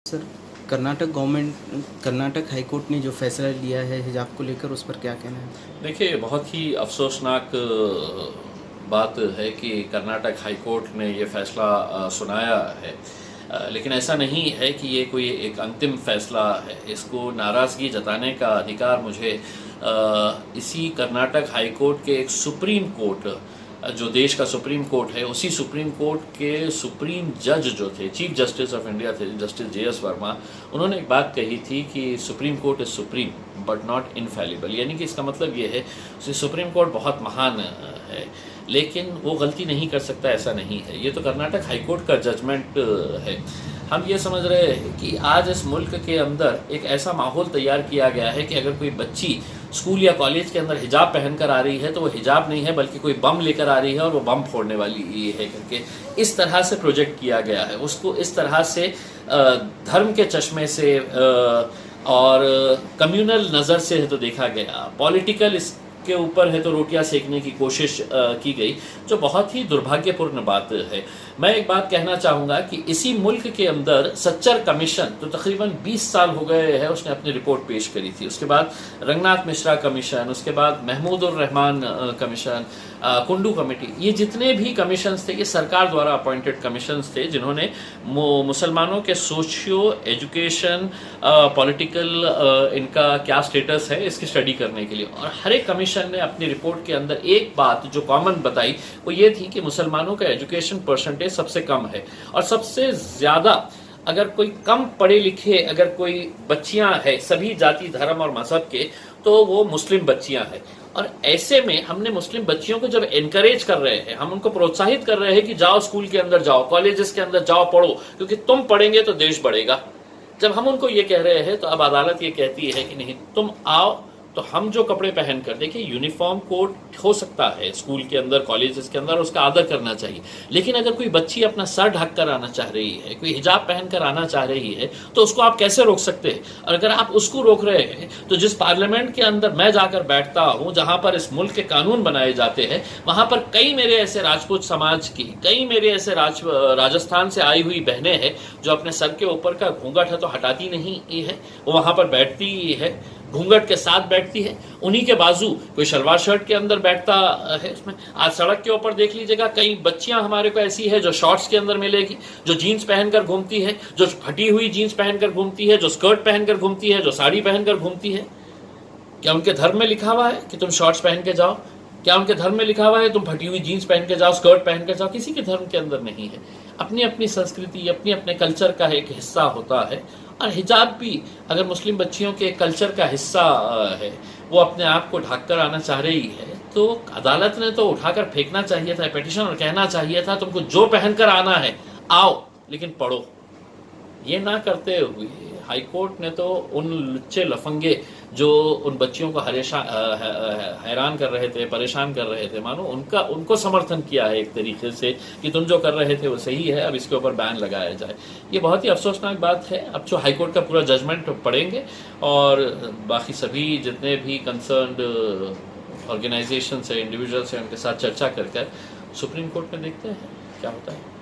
Sir, Karnataka high court ने जो फैसला लिया है हिजाब को लेकर, उस पर क्या कहना है? देखिए, बहुत ही अफसोसनाक बात है कि कर्नाटक हाई कोर्ट ने ये फ़ैसला सुनाया है। लेकिन ऐसा नहीं है कि ये कोई एक अंतिम फ़ैसला है। इसको नाराज़गी जताने का अधिकार मुझे इसी कर्नाटक हाई कोर्ट के एक सुप्रीम कोर्ट, जो देश का सुप्रीम कोर्ट है, उसी सुप्रीम कोर्ट के सुप्रीम जज जो थे, चीफ जस्टिस ऑफ इंडिया थे, जस्टिस JS वर्मा, उन्होंने एक बात कही थी कि supreme court is supreme but not infallible. यानी कि इसका मतलब ये है कि सुप्रीम कोर्ट बहुत महान है लेकिन वो गलती नहीं कर सकता, ऐसा नहीं है। ये तो कर्नाटक हाई कोर्ट का जजमेंट है। हम ये समझ रहे हैं कि आज इस मुल्क के अंदर एक ऐसा माहौल तैयार किया गया है कि अगर कोई बच्ची स्कूल या कॉलेज के अंदर हिजाब पहनकर आ रही है तो वो हिजाब नहीं है बल्कि कोई बम लेकर आ रही है और वो बम फोड़ने वाली है करके इस तरह से प्रोजेक्ट किया गया है। उसको इस तरह से धर्म के चश्मे से और कम्युनल नज़र से है तो देखा गया, पॉलिटिकल के ऊपर है तो रोटियां सेकने की कोशिश की गई, जो बहुत ही दुर्भाग्यपूर्ण बात है। मैं एक बात कहना चाहूँगा कि इसी मुल्क के अंदर सच्चर कमीशन तो तकरीबन 20 साल हो गए हैं, उसने अपनी रिपोर्ट पेश करी थी। उसके बाद रंगनाथ मिश्रा कमीशन, उसके बाद महमूदुर रहमान कमीशन, कुंडू कमेटी, ये जितने भी कमीशंस थे ये सरकार द्वारा अपॉइंटेड कमीशंस थे जिन्होंने मुसलमानों के सोशियो एजुकेशन पॉलिटिकल इनका क्या स्टेटस है इसकी स्टडी करने के लिए। और हर एक कमीशन ने अपनी रिपोर्ट के अंदर एक बात जो कॉमन बताई वो ये थी कि मुसलमानों का एजुकेशन परसेंटेज सबसे कम है और सबसे ज़्यादा अगर कोई कम पढ़े लिखे अगर कोई बच्चियां हैं सभी जाति धर्म और मजहब के तो वो मुस्लिम बच्चियां हैं। और ऐसे में हमने मुस्लिम बच्चियों को जब एनकरेज कर रहे हैं, हम उनको प्रोत्साहित कर रहे हैं कि जाओ स्कूल के अंदर जाओ, कॉलेजेस के अंदर जाओ, पढ़ो, क्योंकि तुम पढ़ेंगे तो देश बढ़ेगा। जब हम उनको ये कह रहे हैं तो अब अदालत ये कहती है कि नहीं तुम आओ, तो हम जो कपड़े पहन कर, देखिए यूनिफॉर्म कोड हो सकता है स्कूल के अंदर कॉलेजेस के अंदर, उसका आदर करना चाहिए, लेकिन अगर कोई बच्ची अपना सर ढक कर आना चाह रही है, कोई हिजाब पहन कर आना चाह रही है तो उसको आप कैसे रोक सकते हैं? और अगर आप उसको रोक रहे हैं तो जिस पार्लियामेंट के अंदर मैं जाकर बैठता हूँ, जहाँ पर इस मुल्क के कानून बनाए जाते हैं, वहाँ पर कई मेरे ऐसे राजपूत समाज की, कई मेरे ऐसे राजस्थान से आई हुई बहनें हैं जो अपने सर के ऊपर का घूंघट है तो हटाती नहीं है, वो वहाँ पर बैठती है, घूंघट के साथ बैठती है, उन्हीं के बाजू कोई शलवार शर्ट के अंदर बैठता है। इसमें आज सड़क के ऊपर देख लीजिएगा कई बच्चियां हमारे को ऐसी है जो शॉर्ट्स के अंदर मिलेगी, जो जीन्स पहनकर घूमती है, जो फटी हुई जीन्स पहनकर घूमती है, जो स्कर्ट पहनकर घूमती है, जो साड़ी पहनकर घूमती है। क्या उनके धर्म में लिखा हुआ है कि तुम शॉर्ट्स पहन के जाओ? क्या उनके धर्म में लिखा हुआ है तुम फटी हुई जीन्स पहन के जाओ, स्कर्ट पहन के जाओ? किसी के धर्म के अंदर नहीं है। अपनी अपनी संस्कृति, अपने अपने कल्चर का एक हिस्सा होता है और हिजाब भी अगर मुस्लिम बच्चियों के कल्चर का हिस्सा है, वो अपने आप को ढक कर आना चाह रही है, तो अदालत ने तो उठाकर फेंकना चाहिए था पिटीशन और कहना चाहिए था तुमको जो पहनकर आना है आओ, लेकिन पढ़ो। ये ना करते हुए हाई कोर्ट ने तो उन लुच्चे लफंगे जो उन बच्चियों को हैरान कर रहे थे, परेशान कर रहे थे, मानो उनको समर्थन किया है एक तरीके से कि तुम जो कर रहे थे वो सही है, अब इसके ऊपर बैन लगाया जाए। ये बहुत ही अफसोसनाक बात है। अब जो हाई कोर्ट का पूरा जजमेंट पढ़ेंगे और बाकी सभी जितने भी कंसर्न्ड ऑर्गेनाइजेशन है, इंडिविजुअल्स हैं, उनके साथ चर्चा कर सुप्रीम कोर्ट में देखते हैं क्या होता है।